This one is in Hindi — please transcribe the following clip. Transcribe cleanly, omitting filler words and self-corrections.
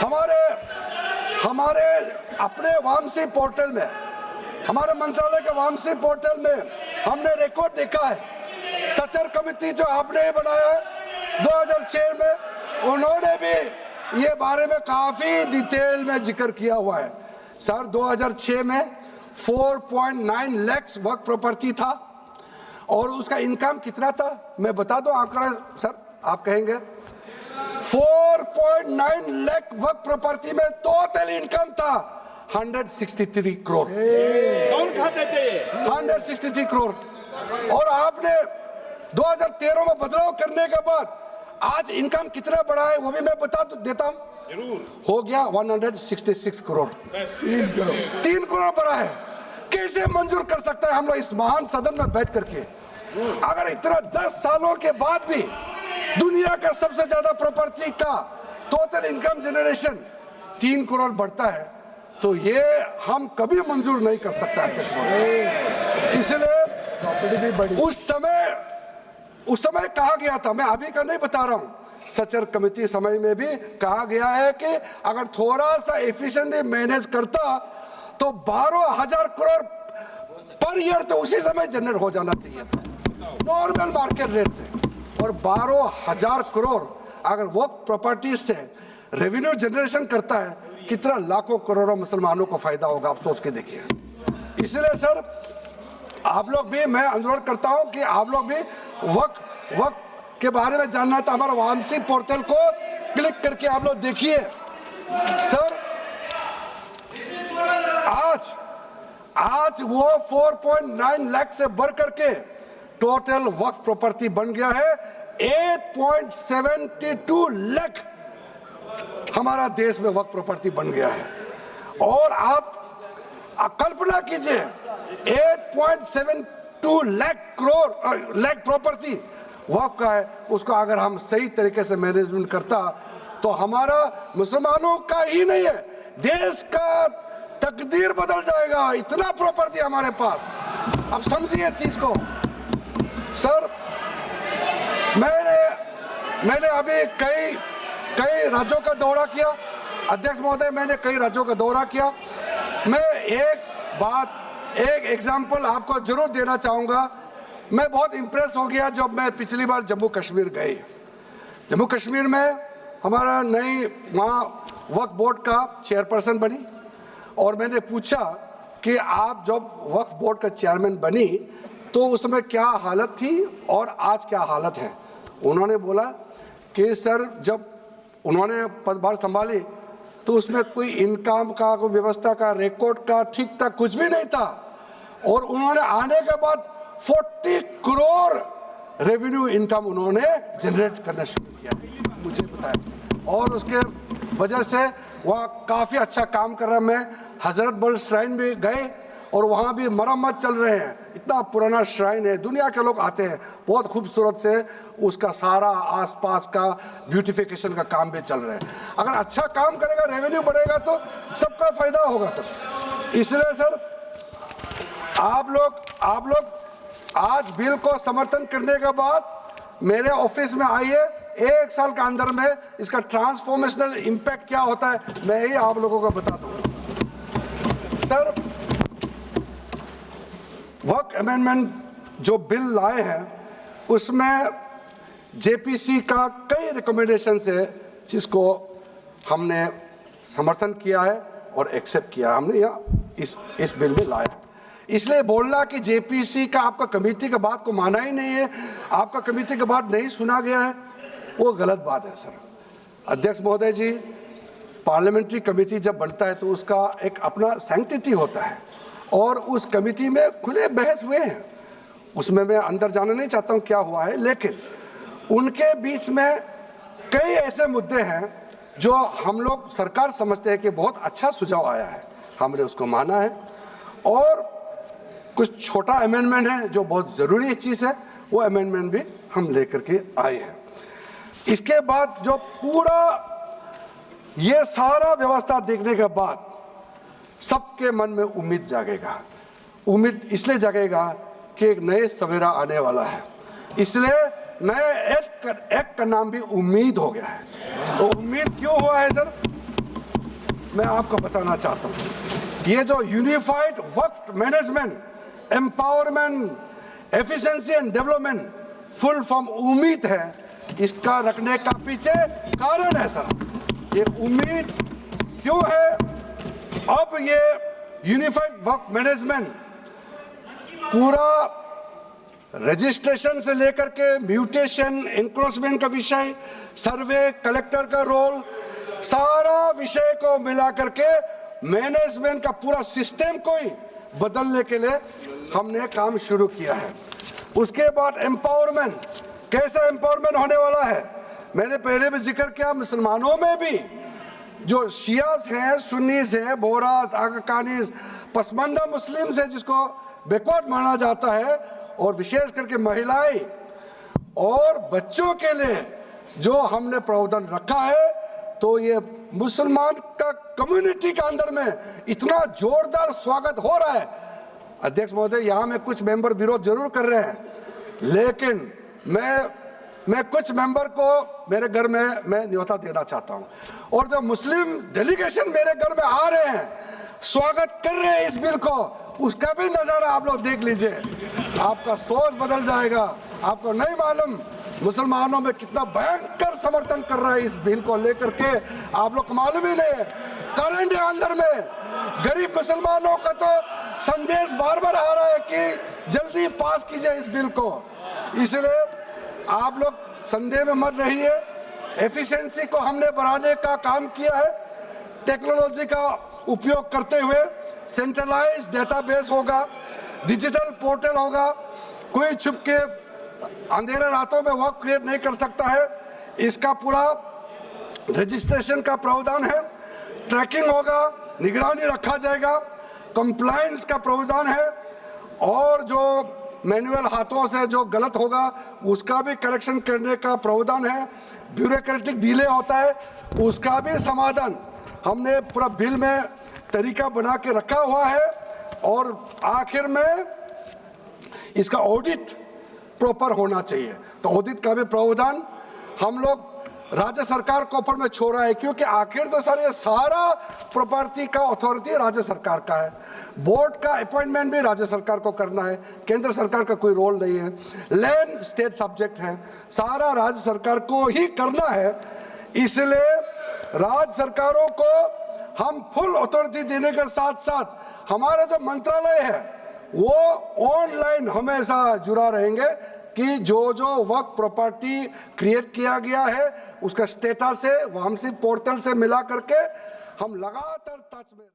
हमारे अपने वामसी पोर्टल में, हमारे मंत्रालय के वामसी पोर्टल में हमने रिकॉर्ड देखा है। सचर कमेटी जो आपने बनाया है 2006 में, उन्होंने भी ये बारे में काफी डिटेल में जिक्र किया हुआ है। सर 2006 में 4.9 लाख वर्क प्रॉपर्टी था और उसका इनकम कितना था मैं बता दूं आंकड़ा सर, आप कहेंगे 4.9 लाख वर्क प्रॉपर्टी में टोटल इनकम था 163 करोड़। कौन खाते थे? 163 करोड़। और आपने 2013 में बदलाव करने के बाद आज इनकम कितना बढ़ा है वो भी मैं बता देता हूं। जरूर। हो गया 166 करोड़। 3 करोड़ बढ़ा है। कैसे मंजूर कर सकता है हम लोग इस महान सदन में बैठ करके? अगर इतना 10 सालों के बाद भी दुनिया का सबसे ज्यादा प्रॉपर्टी का टोटल इनकम जनरेशन 3 करोड़ बढ़ता है तो ये हम कभी मंजूर नहीं कर सकता अध्यक्ष महोदय। इसलिए उस समय कहा गया था, मैं अभी का नहीं बता रहा हूं, सचर कमेटी समय में भी कहा गया है कि अगर थोड़ा सा एफिशिएंटली मैनेज करता तो 12,000 करोड़ पर ईयर तो उसी समय जनरेट हो जाना चाहिए था नॉर्मल मार्केट रेट से। और 12,000 करोड़ अगर वो प्रॉपर्टी से रेवेन्यू जनरेशन करता है, कितना लाखों करोड़ों मुसलमानों को फायदा होगा, आप सोच के देखिए। इसलिए सर आप लोग भी, मैं अनुरोध करता हूं कि आप लोग भी वक्त के बारे में जानना है तो हमारा वामसी पोर्टल को क्लिक करके आप लोग देखिए। सर आज वो 4.9 लाख से बढ़ करके टोटल वक्फ प्रॉपर्टी बन गया है 8.72 लाख। हमारा देश में वक्फ प्रॉपर्टी बन गया है। और आप कल्पना कीजिए 8.72 लाख प्रॉपर्टी वक्फ का है, उसको अगर हम सही तरीके से मैनेजमेंट करता तो हमारा मुसलमानों का ही नहीं है देश का तकदीर बदल जाएगा। इतना प्रॉपर्टी हमारे पास, अब समझिए चीज को। सर मैंने अभी कई राज्यों का दौरा किया अध्यक्ष महोदय, मैंने कई राज्यों का दौरा किया। मैं एक एग्जांपल आपको जरूर देना चाहूंगा। मैं बहुत इंप्रेस हो गया जब मैं पिछली बार जम्मू कश्मीर गए। जम्मू कश्मीर में हमारा नई वहाँ वक्फ बोर्ड का चेयरपर्सन बनी और मैंने पूछा कि आप जब वक्फ बोर्ड का चेयरमैन बनी तो उस समय क्या हालत थी और आज क्या हालत है। उन्होंने बोला कि सर जब उन्होंने पदभार संभाली तो उसमें कोई इनकम का, कोई व्यवस्था का, रिकॉर्ड का ठीक ठाक कुछ भी नहीं था। और उन्होंने आने के बाद 40 करोड़ रेवेन्यू इनकम उन्होंने जनरेट करना शुरू किया, मुझे बताया। और उसके वजह से वहाँ काफ़ी अच्छा काम कर रहा। मैं हजरत बल श्राइन भी गए और वहाँ भी मरम्मत चल रहे हैं। इतना पुराना श्राइन है, दुनिया के लोग आते हैं, बहुत खूबसूरत से उसका सारा आसपास का ब्यूटिफिकेशन का काम भी चल रहा है। अगर अच्छा काम करेगा, रेवेन्यू बढ़ेगा तो सबका फायदा होगा सर। इसलिए सर आप लोग आज बिल को समर्थन करने के बाद मेरे ऑफिस में आइए। 1 साल के अंदर में इसका ट्रांसफॉर्मेशनल इम्पैक्ट क्या होता है मैं ही आप लोगों को बता दूंगा। सर वर्क अमेंडमेंट जो बिल लाए हैं उसमें जेपीसी का कई रिकमेंडेशन है जिसको हमने समर्थन किया है और एक्सेप्ट किया हमने यहाँ इस बिल में लाया है। इसलिए बोलना कि जेपीसी का आपका कमेटी के बात को माना ही नहीं है, आपका कमेटी के बात नहीं सुना गया है, वो गलत बात है सर। अध्यक्ष महोदय जी, पार्लियामेंट्री कमेटी जब बनता है तो उसका एक अपना सैंक्टिटी होता है और उस कमेटी में खुले बहस हुए हैं। उसमें मैं अंदर जाना नहीं चाहता हूं क्या हुआ है, लेकिन उनके बीच में कई ऐसे मुद्दे हैं जो हम लोग सरकार समझते हैं कि बहुत अच्छा सुझाव आया है, हमने उसको माना है। और कुछ छोटा अमेंडमेंट है जो बहुत ज़रूरी चीज़ है, वो अमेंडमेंट भी हम लेकर के आए हैं। इसके बाद जो पूरा ये सारा व्यवस्था देखने के बाद सबके मन में उम्मीद जागेगा। उम्मीद इसलिए जागेगा कि एक नए सवेरा आने वाला है, इसलिए नए एक्ट का नाम भी उम्मीद हो गया है। तो उम्मीद क्यों हुआ है सर? मैं आपको बताना चाहता हूँ, ये जो unified Waqf management, empowerment, efficiency and development, full form उम्मीद है, इसका रखने का पीछे कारण है सर। ये उम्मीद क्यों है? अब ये यूनिफाइड वक्फ मैनेजमेंट पूरा रजिस्ट्रेशन से लेकर के म्यूटेशन, इंक्रोचमेंट का विषय, सर्वे, कलेक्टर का रोल, सारा विषय को मिला करके मैनेजमेंट का पूरा सिस्टम को ही बदलने के लिए हमने काम शुरू किया है। उसके बाद एम्पावरमेंट, कैसा एम्पावरमेंट होने वाला है? मैंने पहले भी जिक्र किया, मुसलमानों में भी जो शियास हैं, सुन्नीस हैं, बोरास, आकाकानीस, पसमानदा मुस्लिम्स हैं जिसको बैकवर्ड माना जाता है, और विशेष करके महिलाएं और बच्चों के लिए जो हमने प्रावधान रखा है, तो ये मुसलमान का कम्युनिटी के अंदर में इतना जोरदार स्वागत हो रहा है। अध्यक्ष महोदय, यहाँ में कुछ मेंबर विरोध जरूर कर रहे हैं, लेकिन मैं कुछ मेंबर को मेरे घर में मैं न्योता देना चाहता हूँ, और जो मुस्लिम डेलीगेशन मेरे घर में आ रहे हैं, स्वागत कर रहे हैं इस बिल को, उसका भी नज़ारा आप लोग देख लीजिए, आपका सोच बदल जाएगा। आपको नहीं मालूम मुसलमानों में कितना भयंकर समर्थन कर रहा है इस बिल को लेकर के, आप लोग को मालूम ही नहीं है। करंट अंदर में गरीब मुसलमानों का तो संदेश बार बार आ रहा है कि जल्दी पास कीजिए इस बिल को, इसलिए आप लोग संदेह में मत रहिए। एफिशिएंसी को हमने बढ़ाने का काम किया है, टेक्नोलॉजी का उपयोग करते हुए सेंट्रलाइज्ड डेटाबेस होगा, डिजिटल पोर्टल होगा, कोई छुप के अंधेरे रातों में वर्क क्रिएट नहीं कर सकता है, इसका पूरा रजिस्ट्रेशन का प्रावधान है, ट्रैकिंग होगा, निगरानी रखा जाएगा, कंप्लायंस का प्रावधान है, और जो मैनुअल हाथों से जो गलत होगा उसका भी करेक्शन करने का प्रावधान है, ब्यूरोक्रेटिक डिले होता है उसका भी समाधान हमने पूरा बिल में तरीका बना के रखा हुआ है, और आखिर में इसका ऑडिट प्रॉपर होना चाहिए, तो ऑडिट का भी प्रावधान हम लोग राज्य सरकार के ऊपर में छोड़ा है, क्योंकि आखिर तो सर ये सारा प्रॉपर्टी का अथॉरिटी राज्य सरकार का है, बोर्ड का अपॉइंटमेंट भी राज्य सरकार को करना है, केंद्र सरकार का कोई रोल नहीं है, लैंड स्टेट सब्जेक्ट है, सारा राज्य सरकार को ही करना है। इसलिए राज्य सरकारों को हम फुल अथॉरिटी देने के साथ साथ हमारा जो मंत्रालय है वो ऑनलाइन हमेशा जुड़ा रहेंगे कि जो वक्त प्रॉपर्टी क्रिएट किया गया है उसका स्टेटस है वो हमसे पोर्टल से मिला करके हम लगातार टच में